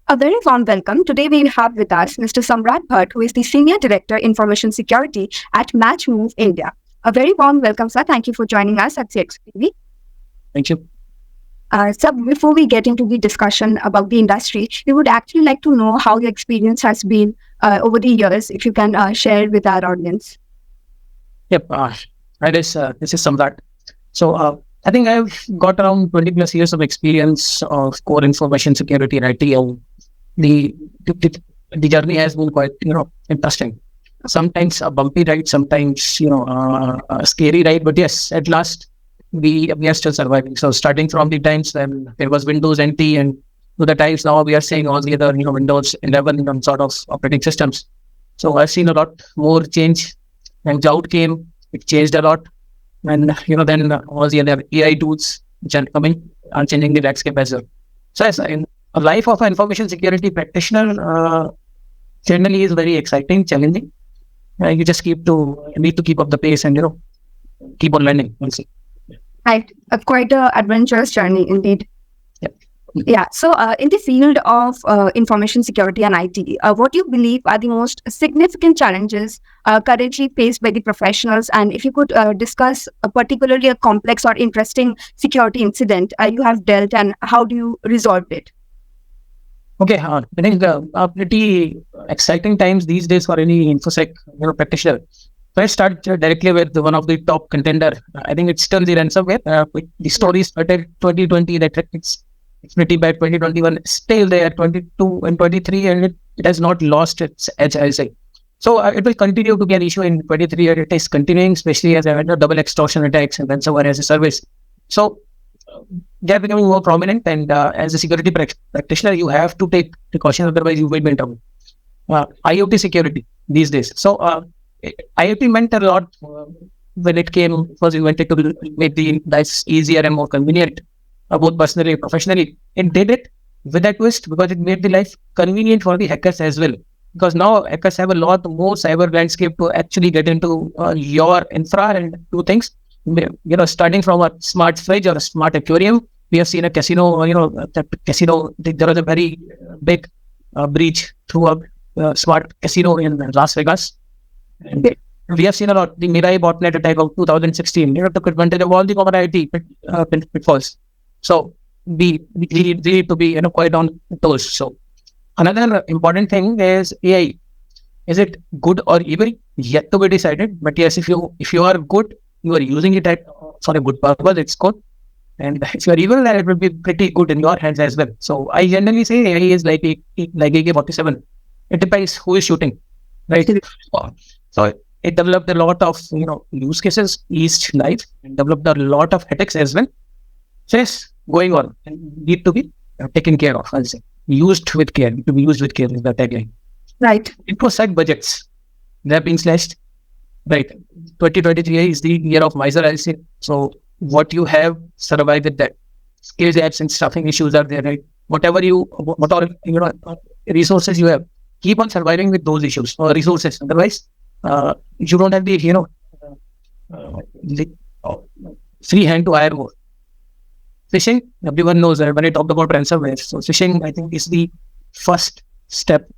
A very warm welcome. Today we have with us Mr. Samrat Bhatt, who is the Senior Director Information Security at MatchMove India. A very warm welcome, sir. Thank you for joining us at CXO TV. Thank you. Sir, before we get into the discussion about the industry, we would actually like to know how your experience has been over the years, if you can share with our audience. Yep. This is Samrat. So I think I've got around 20 plus years of experience of core information security and IT. The journey has been quite interesting. Sometimes a bumpy ride, sometimes a scary ride. But yes, at last we are still surviving. So starting from the times when there was Windows NT and to the times now we are seeing all the other Windows 11 sort of operating systems. So I've seen a lot more change. When cloud came, it changed a lot. And then all the other AI tools which are coming are changing the landscape as well. So yes, in a life of an information security practitioner generally is very exciting, challenging. You just need to keep up the pace and keep on learning. Right, quite an adventurous journey indeed. Yep. Yeah. So, in the field of information security and IT, what do you believe are the most significant challenges currently faced by the professionals? And if you could discuss particularly a complex or interesting security incident you have dealt, and how do you resolve it? Okay, I think pretty exciting times these days for any infosec practitioner. So I start directly with one of the top contender. I think it's still the ransomware. The story started 2020. That it's pretty bad. 2021 still there. 22 and 23, and it has not lost its edge, I'll say. So it will continue to be an issue in 23, and it is continuing, especially as double extortion attacks and ransomware as a service. So they are becoming more prominent, and as a security practitioner, you have to take precaution, otherwise you will be in trouble. IoT security these days. So IoT meant a lot when it came, because we wanted to make the life easier and more convenient, both personally and professionally. It did it with a twist, because it made the life convenient for the hackers as well. Because now hackers have a lot more cyber landscape to actually get into your infra and do things. Starting from a smart fridge or a smart aquarium, we have seen a casino. That casino, there was a very big breach through a smart casino in Las Vegas. And we have seen a lot. The Mirai botnet attack of 2016. Took advantage of all the common IT pitfalls. So we need to be quite on toes. So another important thing is AI. Is it good or evil? Yet to be decided. But yes, if you are good, you are using it for a good purpose, it's good. And if you are evil, then it will be pretty good in your hands as well. So I generally say AI is like AK-47. It depends who is shooting, right? So it developed a lot of use cases, eased life, and developed a lot of attacks as well. So yes, going on, and need to be taken care of. I'll say used with care. To be used with care is the tagline. Right. InfoSec budgets, they are being slashed. Right. 2023 is the year of miser, I'll say. So what you have, survive with that. Skill gaps and staffing issues are there, right? What resources you have, keep on surviving with those issues or resources. Otherwise, you don't have the free hand to hire more. Phishing, everyone knows that when I talked about ransomware. So phishing, I think, is the first step.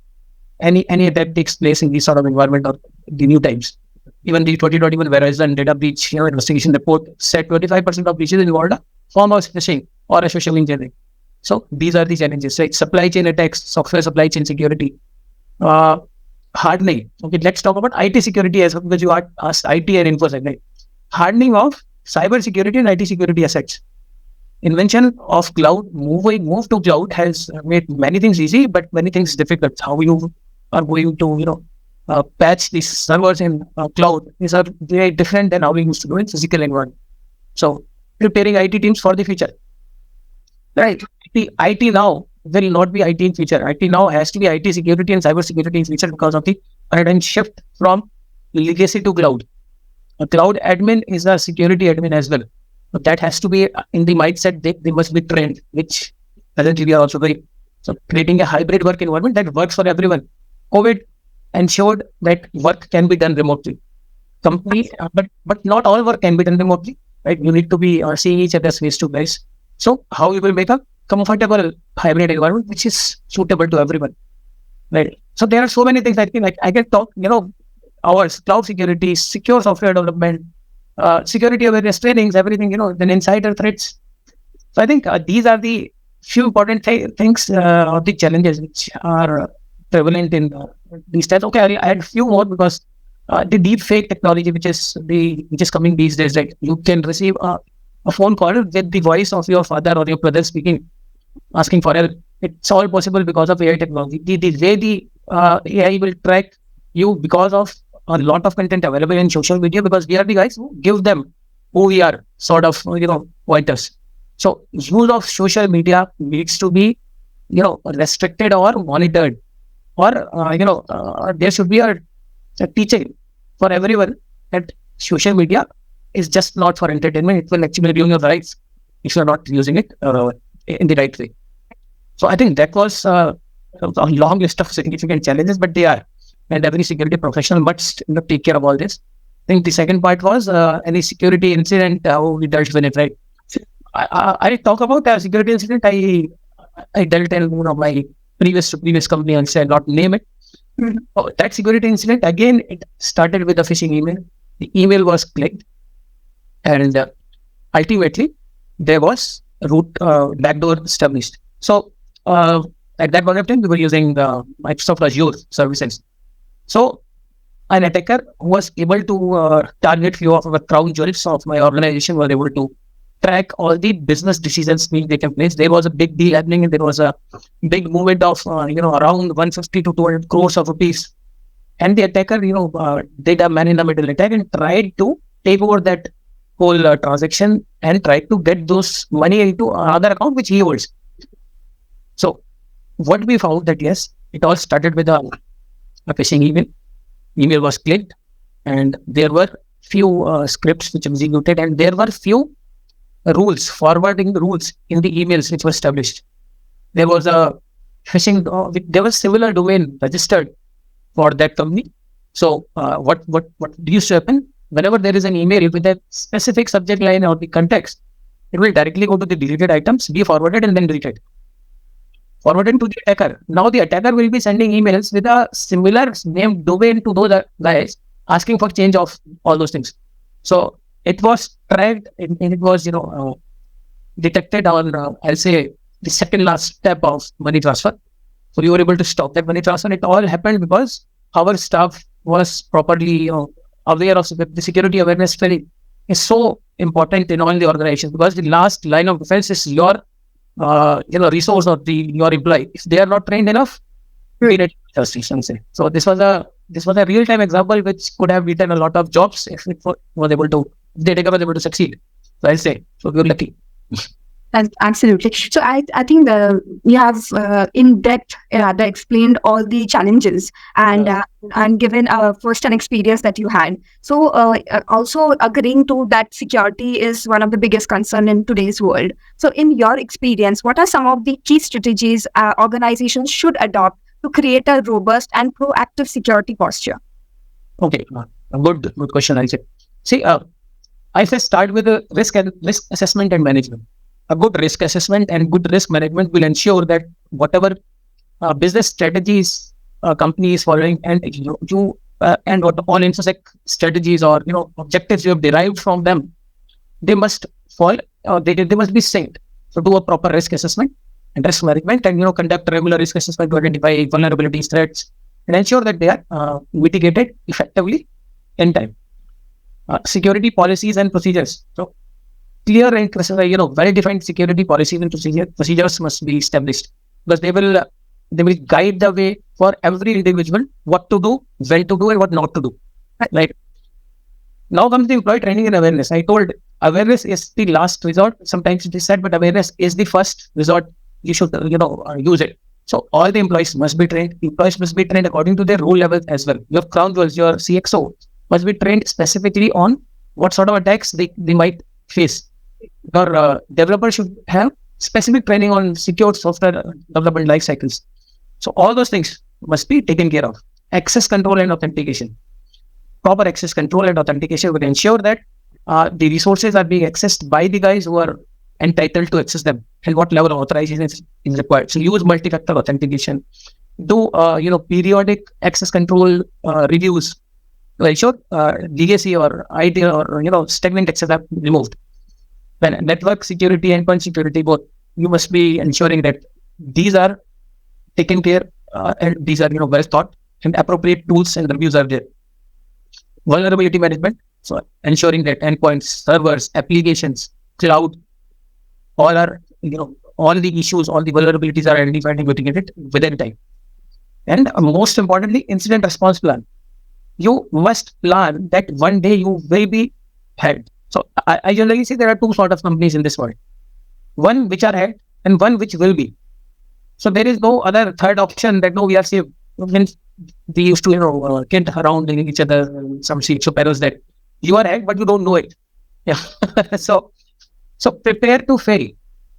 Any attack takes place in this sort of environment or the new times. Even the 2021 Verizon data breach investigation report said 25% of breaches involved a form of phishing or a social engineering. So these are the challenges, right? Supply chain attacks, software supply chain security, hardening. Okay, let's talk about IT security as well, because you asked IT and InfoSec, right? Hardening of cybersecurity and IT security assets. Invention of cloud, move to cloud has made many things easy, but many things difficult. How you are going to patch these servers in cloud. These are very different than how we used to do in physical environment. So preparing IT teams for the future. Right. IT now will not be IT in future. IT now has to be IT security and cyber security in future, because of the paradigm shift from legacy to cloud. A cloud admin is a security admin as well. But that has to be in the mindset. They must be trained, which presently we are also very. So creating a hybrid work environment that works for everyone. COVID ensured that work can be done remotely. But not all work can be done remotely, right? You need to be seeing each other's face to face. So how you will make a comfortable hybrid environment which is suitable to everyone. Right. So there are so many things I think like I can talk, hours, cloud security, secure software development, security awareness trainings, everything, then insider threats. So I think these are the few important things or the challenges which are prevalent in these times. Okay, I had a few more because the deep fake technology, which is coming these days, right? You can receive a phone call with the voice of your father or your brother speaking, asking for help. It's all possible because of AI technology. The way the AI will track you because of a lot of content available in social media, because we are the guys who give them who we are, sort of, pointers. So use of social media needs to be, restricted or monitored, or there should be a teaching for everyone that social media is just not for entertainment. It will actually ruin your life if you're not using it in the right way. So I think that was a long list of significant challenges, but they are, and every security professional must take care of all this. I think the second part was any security incident, how we dealt with it, right? I talk about a security incident I dealt in my previous company, and said not name it. Oh, that security incident, again, it started with a phishing email. The email was clicked, and ultimately there was a root backdoor established. So at that point of time, we were using Microsoft Azure services. So an attacker was able to target few of our crown jewels of my organization, were able to track all the business decisions being taken place. There was a big deal happening, and there was a big movement of around 150 to 200 crores of rupees. And the attacker, did a man in the middle attack and tried to take over that whole transaction and tried to get those money into another account which he holds. So what we found that yes, it all started with a phishing email. Email was clicked, and there were few scripts which executed, and there were few forwarding rules in the emails which were established. There was a phishing, there was similar domain registered for that company. So what used to happen, whenever there is an email with a specific subject line or the context, it will directly go to the deleted items, be forwarded, and then deleted. Forwarded to the attacker. Now the attacker will be sending emails with a similar name domain to those guys, asking for change of all those things. So it was tracked, and it was detected on I'll say the second last step of money transfer. So we were able to stop that money transfer. It all happened because our staff was properly aware of the security awareness training is so important in all the organizations, because the last line of defense is your resource or your employee. If they are not trained enough, so this was a real time example which could have beaten a lot of jobs if it was able to, the attacker was able to succeed. So I'll say, so we were lucky. Absolutely. So I think you have in depth rather explained all the challenges and given a first-hand experience that you had. So also agreeing to that security is one of the biggest concern in today's world. So in your experience, what are some of the key strategies organizations should adopt to create a robust and proactive security posture? Okay, a good question, I'll say. See, I say start with the risk assessment and management. A good risk assessment and good risk management will ensure that whatever business strategies company is following, and and what all InfoSec strategies or objectives you have derived from them, they must fall. They must be synced. So do a proper risk assessment and risk management, and conduct regular risk assessment to identify vulnerabilities, threats, and ensure that they are mitigated effectively in time. Security policies and procedures. So clear and well-defined security policies and procedures must be established, because they will guide the way for every individual what to do, when to do, and what not to do. Right. Now comes the employee training and awareness. I told awareness is the last resort. Sometimes it is said, but awareness is the first resort. You should use it. So all the employees must be trained. Employees must be trained according to their role level as well. Your crown jewels, your CXO must be trained specifically on what sort of attacks they might face. Your developer should have specific training on secure software development life cycles. So all those things must be taken care of. Access control and authentication. Proper access control and authentication will ensure that the resources are being accessed by the guys who are entitled to access them and what level of authorization is required. So use multi-factor authentication. Do periodic access control reviews to ensure legacy or ID or stagnant access are removed. When network security, endpoint security, both, you must be ensuring that these are taken care and these are well thought and appropriate tools and reviews are there. Vulnerability management, so ensuring that endpoints, servers, applications, cloud, all are all the issues, all the vulnerabilities are identified and mitigated within time. And most importantly, incident response plan. You must plan that one day you will be hacked. So I generally say there are two sort of companies in this world. One which are hacked and one which will be. So there is no other third option that no, we are safe. When they used to kid around each other, some CXO parents that you are hacked but you don't know it. Yeah. so prepare to fail.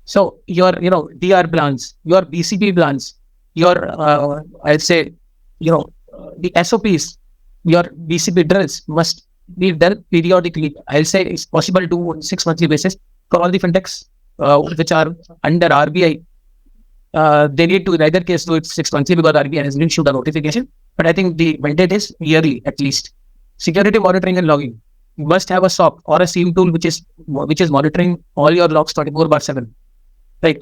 So your DR plans, your BCP plans, your I'll say the SOPs, your BCP drills must be done periodically. I'll say it's possible to do on 6 monthly basis for all the fintechs which are under RBI. They need to in either case do it 6 monthly because RBI has issued a notification. But I think the mandate is yearly at least. Security monitoring and logging. You must have a SOC or a SIEM tool which is monitoring all your logs 24/7, right?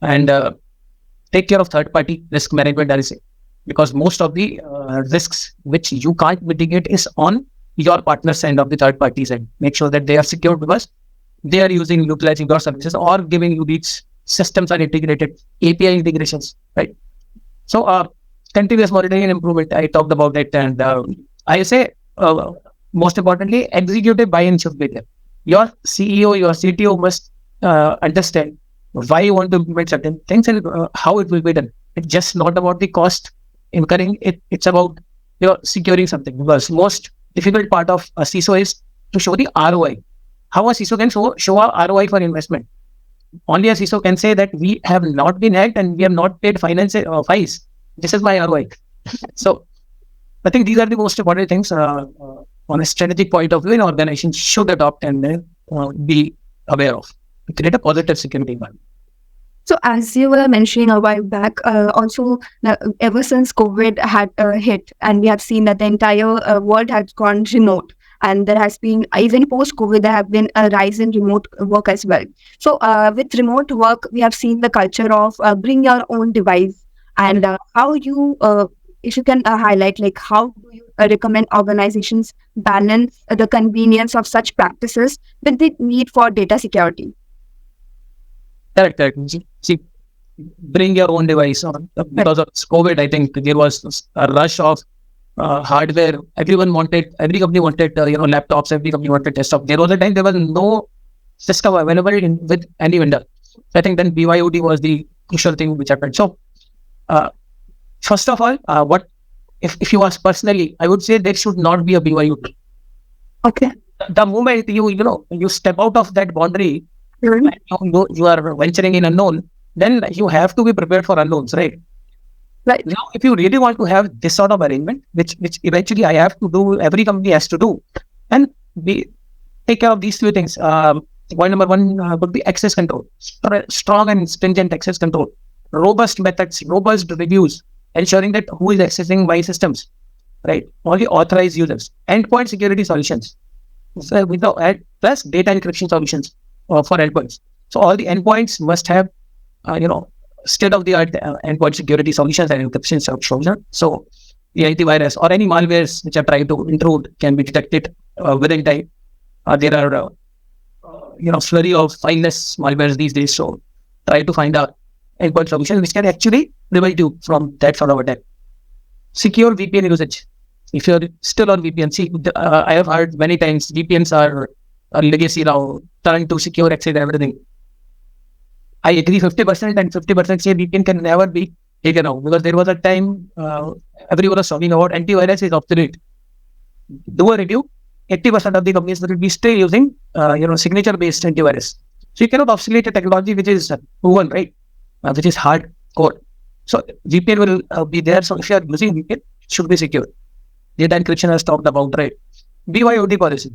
And take care of third-party risk management, I say, because most of the risks which you can't mitigate is on your partner's end of the third party side. Make sure that they are secure because they are utilizing your services or giving you these systems are integrated, API integrations, right? So continuous monitoring and improvement, I talked about it, and I say most importantly, executive buy-in should be there. Your CEO, your CTO must understand why you want to implement certain things and how it will be done. It's just not about the cost incurring. It's about securing something, because most difficult part of a CISO is to show the ROI. How a CISO can show a ROI for investment? Only a CISO can say that we have not been hacked and we have not paid fines. This is my ROI. So I think these are the most important things on a strategic point of view an organization should adopt and be aware of to create a positive security environment. So as you were mentioning a while back, also ever since COVID had hit, and we have seen that the entire world has gone remote, and there has been, even post-COVID, there have been a rise in remote work as well. So with remote work, we have seen the culture of bring your own device, and how you, if you can highlight, like how do you recommend organizations balance the convenience of such practices with the need for data security? Correct. See, bring your own device. Because of COVID, I think there was a rush of hardware. Every company wanted laptops. Every company wanted desktop. There was a time there was no system available with any vendor. So I think then BYOD was the crucial thing which happened. So first of all, what if you ask personally, I would say there should not be a BYOD. Okay. The moment you step out of that boundary, you are venturing in unknown, then you have to be prepared for unknowns, right? Right. Now, if you really want to have this sort of arrangement, which eventually I have to do, every company has to do, and take care of these two things. Point number one would be access control, strong and stringent access control, robust methods, robust reviews, ensuring that who is accessing my systems, right? Only authorized users, endpoint security solutions, so plus data encryption solutions for endpoints. So all the endpoints must have, state-of-the-art endpoint security solutions and encryption solutions. So the antivirus or any malwares which are trying to intrude can be detected within time. There are, flurry of fileless malwares these days. So try to find a endpoint solution which can actually prevent you from that sort of attack. Secure VPN usage. If you're still on VPN, see, I have heard many times VPNs are a legacy now, trying to secure access everything. I agree 50% and 50% say VPN can never be taken out, because there was a time everyone was talking about antivirus is obsolete. Do a review, 80% of the companies will be still using signature-based antivirus. So you cannot obsolete a technology which is proven, right? Which is hardcore. So VPN will be there. So if you are using VPN, it should be secure. Data encryption has talked about, right? BYOD policy.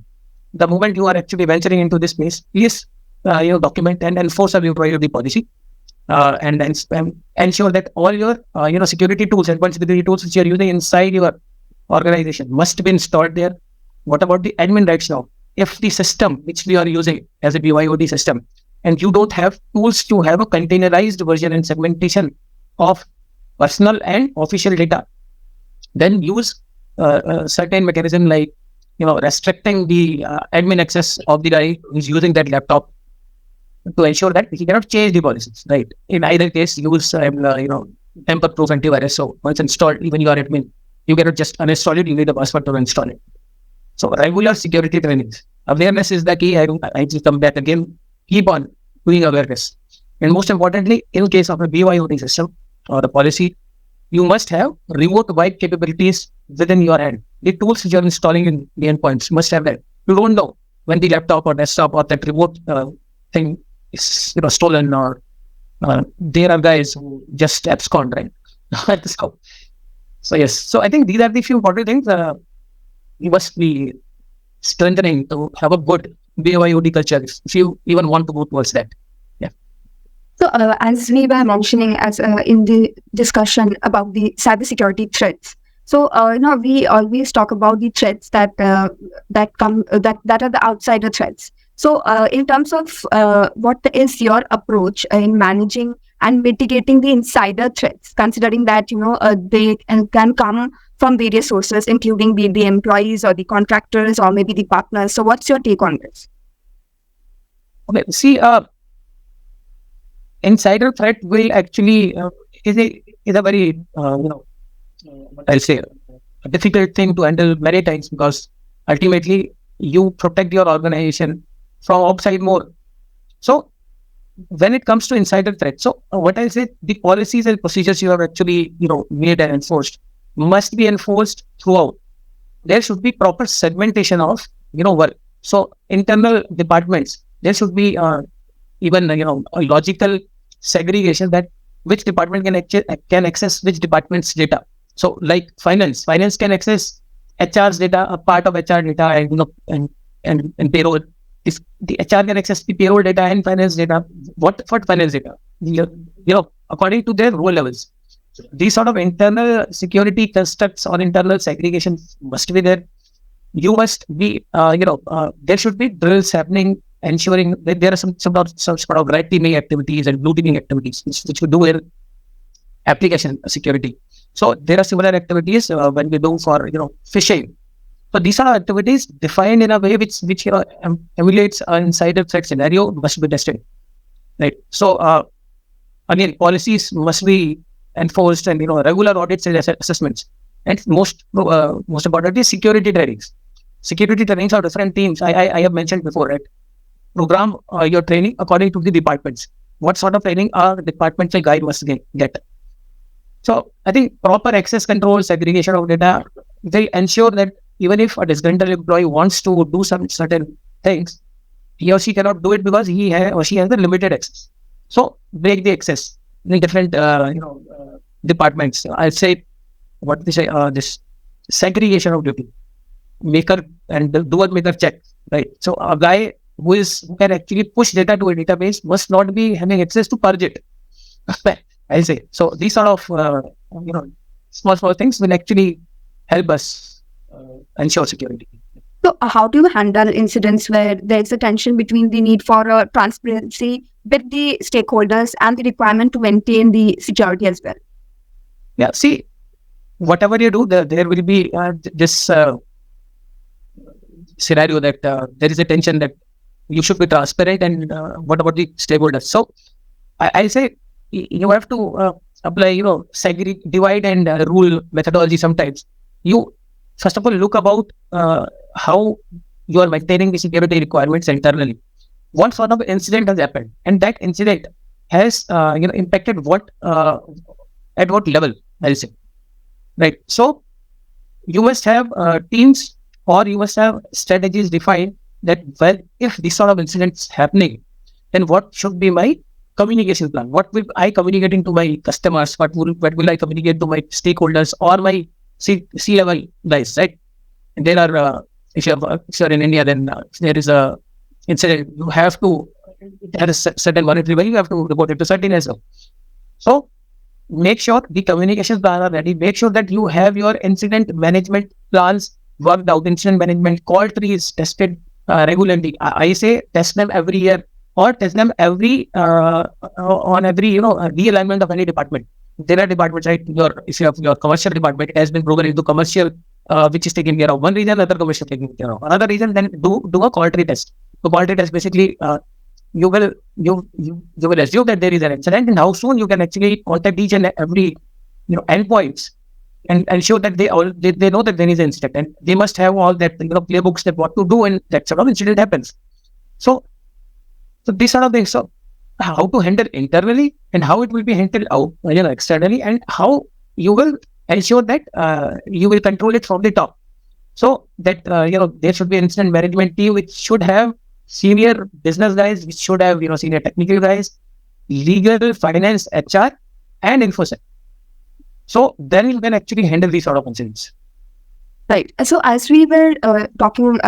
The moment you are actually venturing into this space, please document and enforce a BYOD policy, and ensure that all your security tools, endpoint security tools which you are using inside your organization must be installed there. What about the admin rights now? If the system which we are using as a BYOD system, and you don't have tools to have a containerized version and segmentation of personal and official data, then use a certain mechanism like restricting the admin access of the guy who's using that laptop, to ensure that he cannot change the policies, right? In either case, use tamper-proof antivirus. So once installed, even you are admin, you cannot just uninstall it. You need a password to install it. So regular security trainings, awareness is the key. I just come back again. Keep on doing awareness, and most importantly, in case of a BYOD system or a policy, you must have remote wipe capabilities within your hand. The tools which you are installing in the endpoints must have that. You don't know when the laptop or desktop or that remote thing is stolen, or there are guys who just abscond, right? So yes. So I think these are the few important things you must be strengthening to have a good BYOD culture if you even want to go towards that. Yeah. So as we were mentioning as in the discussion about the cybersecurity threats. So we always talk about the threats that are the outsider threats. So in terms of what is your approach in managing and mitigating the insider threats, considering that they can come from various sources, including the employees or the contractors or maybe the partners. So what's your take on this? Okay, see, insider threat will actually is a very what I'll say, a difficult thing to handle many times, because ultimately you protect your organization from outside more. So when it comes to insider threat, so what I say, the policies and procedures you have actually made and enforced must be enforced throughout. There should be proper segmentation of work. So internal departments, there should be even a logical segregation that which department can access which department's data. So like finance can access HR's data, a part of HR data, and payroll. If the HR can access the payroll data and finance data, what finance data? According to their role levels. These sort of internal security constructs or internal segregation must be there. You must be, there should be drills happening, ensuring that there are some sort of red teaming activities and blue teaming activities which we do in application security. So there are similar activities when we do for phishing. So these are activities defined in a way which emulates an insider threat scenario must be tested, right? So again, policies must be enforced, and regular audits and assessments, and most importantly, security trainings. Security trainings are different teams. I have mentioned before, right? Program your training according to the departments. What sort of training our departmental guide must get. So I think proper access control, segregation of data, they ensure that even if a disgruntled employee wants to do some certain things, he or she cannot do it because he or she has the limited access. So break the access in different departments. I'll say this segregation of duty, maker and doer maker check, right? So a guy who can actually push data to a database must not be having access to purge it. I'll say. So these sort of small things will actually help us ensure security. So how do you handle incidents where there's a tension between the need for transparency with the stakeholders and the requirement to maintain the security as well? Yeah, see, whatever you do, there will be this scenario that there is a tension that you should be transparent, and what about the stakeholders? So I'll say you have to apply, divide and rule methodology. Sometimes you first of all look about how you are maintaining the security requirements internally. What sort of incident has happened, and that incident has impacted what at what level, I'll say, right? So you must have teams, or you must have strategies defined that, well, if this sort of incidents happening, then what should be my communication plan? What will I communicating to my customers? What will I communicate to my stakeholders or my C-level guys, right? And there are if you're in India, then there is a incident. You have to it has a certain monetary value. You have to report it to certain as well. So make sure the communications plan are ready. Make sure that you have your incident management plans worked out. Incident management call trees tested regularly. I say test them every year or test them every on every realignment of any department. There are departments, right? If you have your commercial department, it has been broken into commercial, which is taken care of one region, other commercial taken care of another region. Then do a call tree test. The call tree test basically you will assume that there is an incident, and how soon you can actually contact each and every endpoints and ensure that they know that there is an incident, and they must have all that playbooks that what to do when that sort of incident happens. So these sort of things. So how to handle internally and how it will be handled out externally, and how you will ensure that you will control it from the top. So that there should be an incident management team which should have senior business guys, which should have senior technical guys, legal, finance, HR, and infosec. So then you can actually handle these sort of incidents. Right. So as we were talking,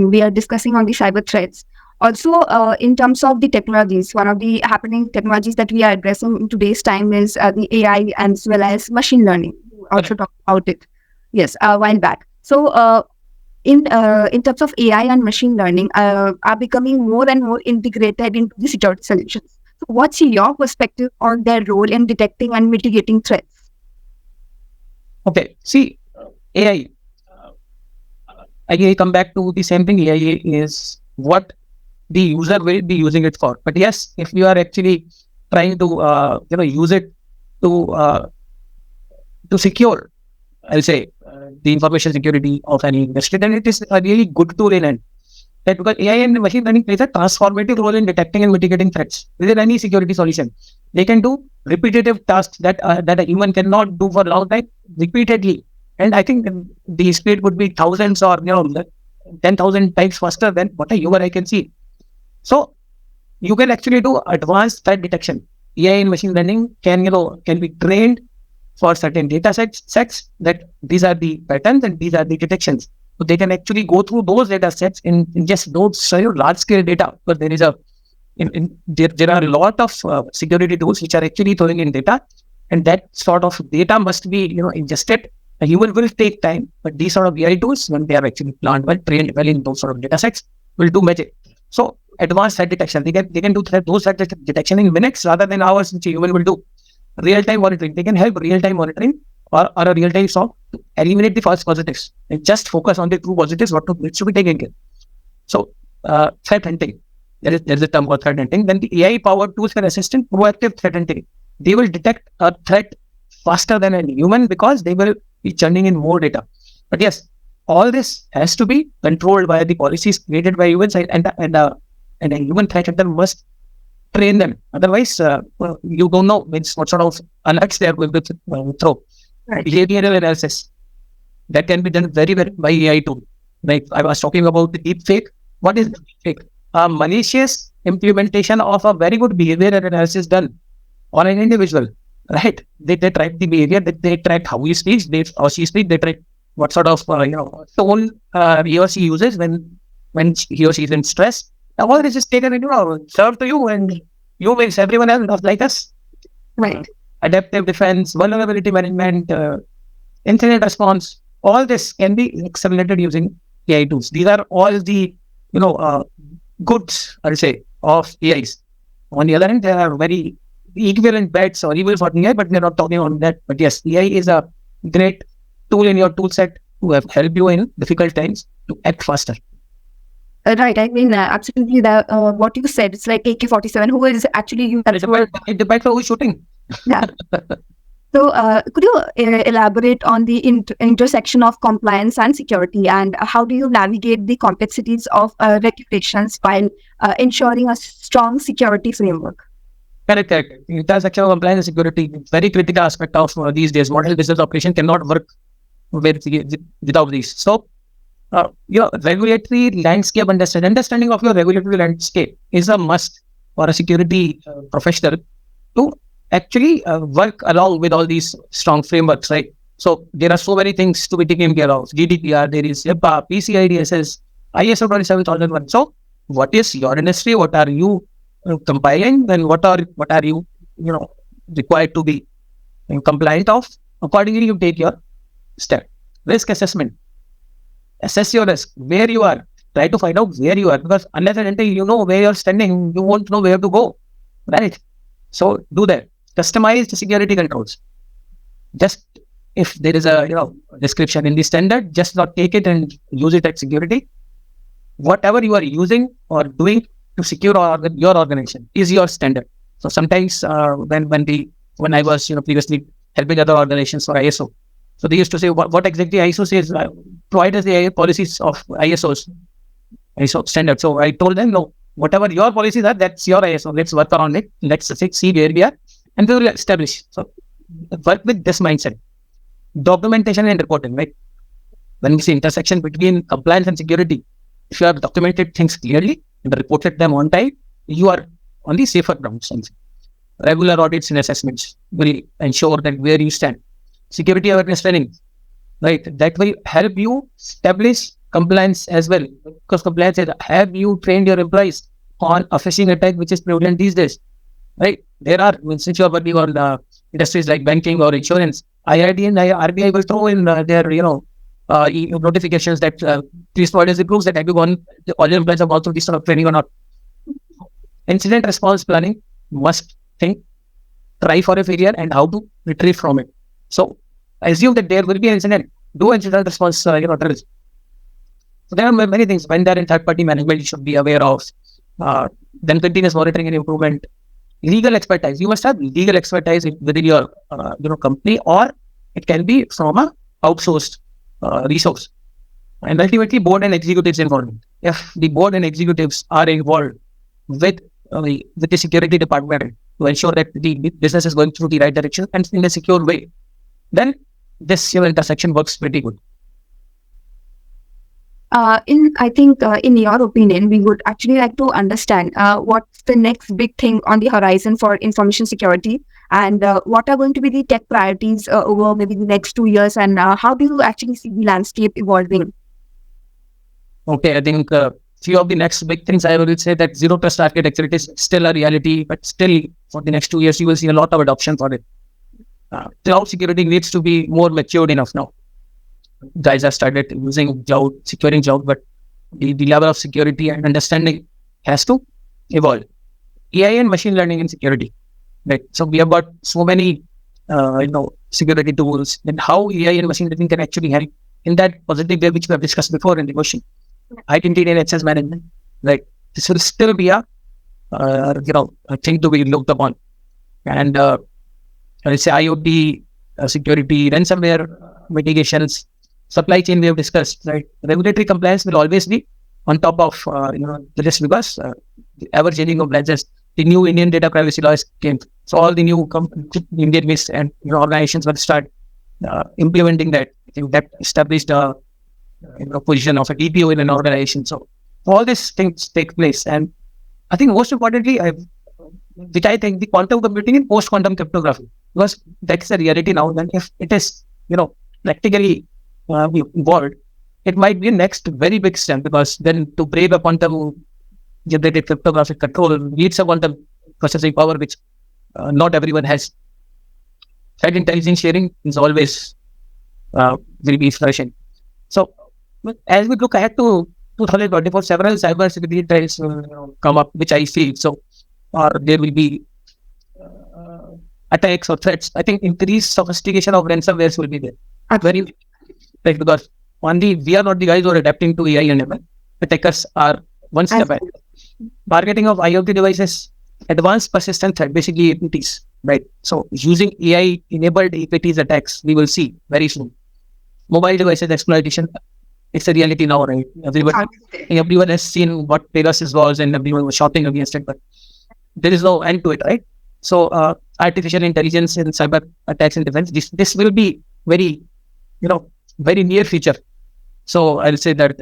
we are discussing on the cyber threats. Also, in terms of the technologies, one of the happening technologies that we are addressing in today's time is the AI as well as machine learning. We also talked about it, yes, a while back. So, in terms of AI and machine learning, are becoming more and more integrated into the security solutions. So, what's your perspective on their role in detecting and mitigating threats? Okay, see, AI. I come back to the same thing. AI is what the user will be using it for. But yes, if you are actually trying to use it to secure, I'll say the information security of any industry, then it is a really good tool in it. That because AI and machine learning plays a transformative role in detecting and mitigating threats within any security solution. They can do repetitive tasks that a human cannot do for a long time repeatedly. And I think the speed would be thousands or 10,000 times faster than what a human eye can see. So you can actually do advanced threat detection. AI and machine learning can be trained for certain data sets that these are the patterns and these are the detections. So they can actually go through those data sets in just those large scale data. But there is there are a lot of security tools which are actually throwing in data, and that sort of data must be ingested. A human will take time, but these sort of AI tools, when they are actually planned well, trained well in those sort of data sets, will do magic. So advanced threat detection, they can do those threat detection in minutes rather than hours, which a human will do. Real-time monitoring, they can help real-time monitoring or a real-time SOC to eliminate the false positives and just focus on the true positives, what should be taken care. So threat hunting, there is a term called threat hunting. Then the AI-powered tools can assist in proactive threat hunting. They will detect a threat faster than a human because they will be churning in more data. But yes, all this has to be controlled by the policies created by humans, and a human threat hunter must train them. Otherwise, you don't know what sort of alerts they are going to throw. Right. Behavioral analysis that can be done very well by AI tool. Like I was talking about the deep fake. What is deep fake? A malicious implementation of a very good behavioral analysis done on an individual. Right? They track the behavior. They track how he speaks. Or she speaks. They track what sort of tone he or she uses when he or she is in stress. Now, all this is taken into served to you, and you makes everyone else like us. Right. Adaptive defense, vulnerability management, incident response. All this can be accelerated using AI tools. These are all the goods, I'll say, of AIs. On the other hand, there are very equivalent bets or evil for AI, but they're not talking on that. But yes, AI is a great tool in your tool set to help you in difficult times to act faster. Right. I mean, absolutely. What you said, it's like AK-47. Who is actually you? It depends on who's shooting. Yeah. So, could you elaborate on the intersection of compliance and security, and how do you navigate the complexities of regulations while ensuring a strong security framework? Correct. Intersection of compliance and security, very critical aspect of these days. Model business operation cannot work without these. So, your regulatory landscape understanding of your regulatory landscape is a must for a security professional to actually work along with all these strong frameworks, right? So there are so many things to be taken care of. GDPR, there is HIPAA, PCI DSS, ISO 27001. So what is your industry? What are you compiling, then what are you required to be compliant of. Accordingly, you take your step. Risk assessment. Assess your risk, where you are. Try to find out where you are, because unless and until you know where you're standing, you won't know where to go, right? So do that. Customized security controls. Just if there is a description in the standard, just not take it and use it at security. Whatever you are using or doing to secure your organization is your standard. So sometimes when I was previously helping other organizations for ISO, so they used to say what exactly ISO says. Provide us the policies of ISO standard. So I told them, no, whatever your policies are, that's your ISO. Let's work around it. Let's see where we are, and we will establish. So work with this mindset. Documentation and reporting, right? When we see intersection between compliance and security, if you have documented things clearly and reported them on time, you are on the safer ground. Regular audits and assessments will ensure that where you stand. Security awareness training, right? That will help you establish compliance as well. Because compliance is, have you trained your employees on a phishing attack which is prevalent these days, right? There are, since you are working on industries like banking or insurance, IRD and RBI will throw in their notifications that please provide us the proofs that everyone, all your employees have gone through this sort of training or not. Incident response planning, must think, try for a failure and how to retrieve from it. So assume that there will be an incident, do incident response drills. So there are many things. Vendor and third-party management you should be aware of. Then continuous monitoring and improvement. Legal expertise. You must have legal expertise within your company, or it can be from a outsourced resource. And ultimately, board and executives involvement. If the board and executives are involved with the security department to ensure that the business is going through the right direction and in a secure way, then this intersection works pretty good. In your opinion, we would actually like to understand what's the next big thing on the horizon for information security, and what are going to be the tech priorities over maybe the next 2 years, and how do you actually see the landscape evolving? Okay, I think few of the next big things, I would say that zero trust architecture, it is still a reality, but still for the next 2 years, you will see a lot of adoption for it. Cloud security needs to be more matured enough now. Guys have started using cloud, securing cloud, but the level of security and understanding has to evolve. AI and machine learning in security, right? So we have got so many, security tools, and how AI and machine learning can actually help in that positive way, which we have discussed before in the question. Identity and access management, right? This will still be a thing to be looked upon. And let's say IoT security, ransomware mitigations, supply chain we have discussed, right? Regulatory compliance will always be on top of the list, because the ever-changing compliances. The new Indian data privacy laws came, so all the new Indian-based and organizations will start implementing that. I think that established a position of a DPO in an organization. So all these things take place, and I think most importantly, which I think the quantum computing and post-quantum cryptography, because that's the reality now. Then if it is practically evolved, it might be a next very big step, because then to break a quantum generated cryptographic control needs a quantum processing power, which not everyone has. Threat intelligence sharing is always will be flourishing. So as we look ahead to 2024, several cybersecurity trends come up, which I feel so, or there will be attacks or threats. I think increased sophistication of ransomwares will be there. Very, like, because only we are not the guys who are adapting to AI and ML. Attackers are one step ahead. Targeting of IoT devices, advanced persistent threat, basically APTs, right? So using AI-enabled APTs attacks, we will see very soon. Mobile devices exploitation, it's a reality now, right? Everyone has seen what Pegasus was, and everyone was shouting against it, but there is no end to it, right? So artificial intelligence in cyber attacks and defense, this will be very, very near future. So I'll say that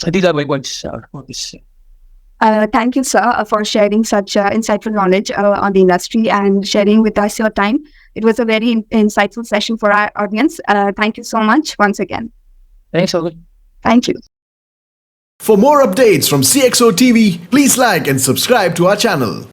these are my points on this. Thank you, sir, for sharing such insightful knowledge on the industry and sharing with us your time. It was a very insightful session for our audience. Thank you so much once again. Thanks, Olga. Thank you. For more updates from CXO TV, please like and subscribe to our channel.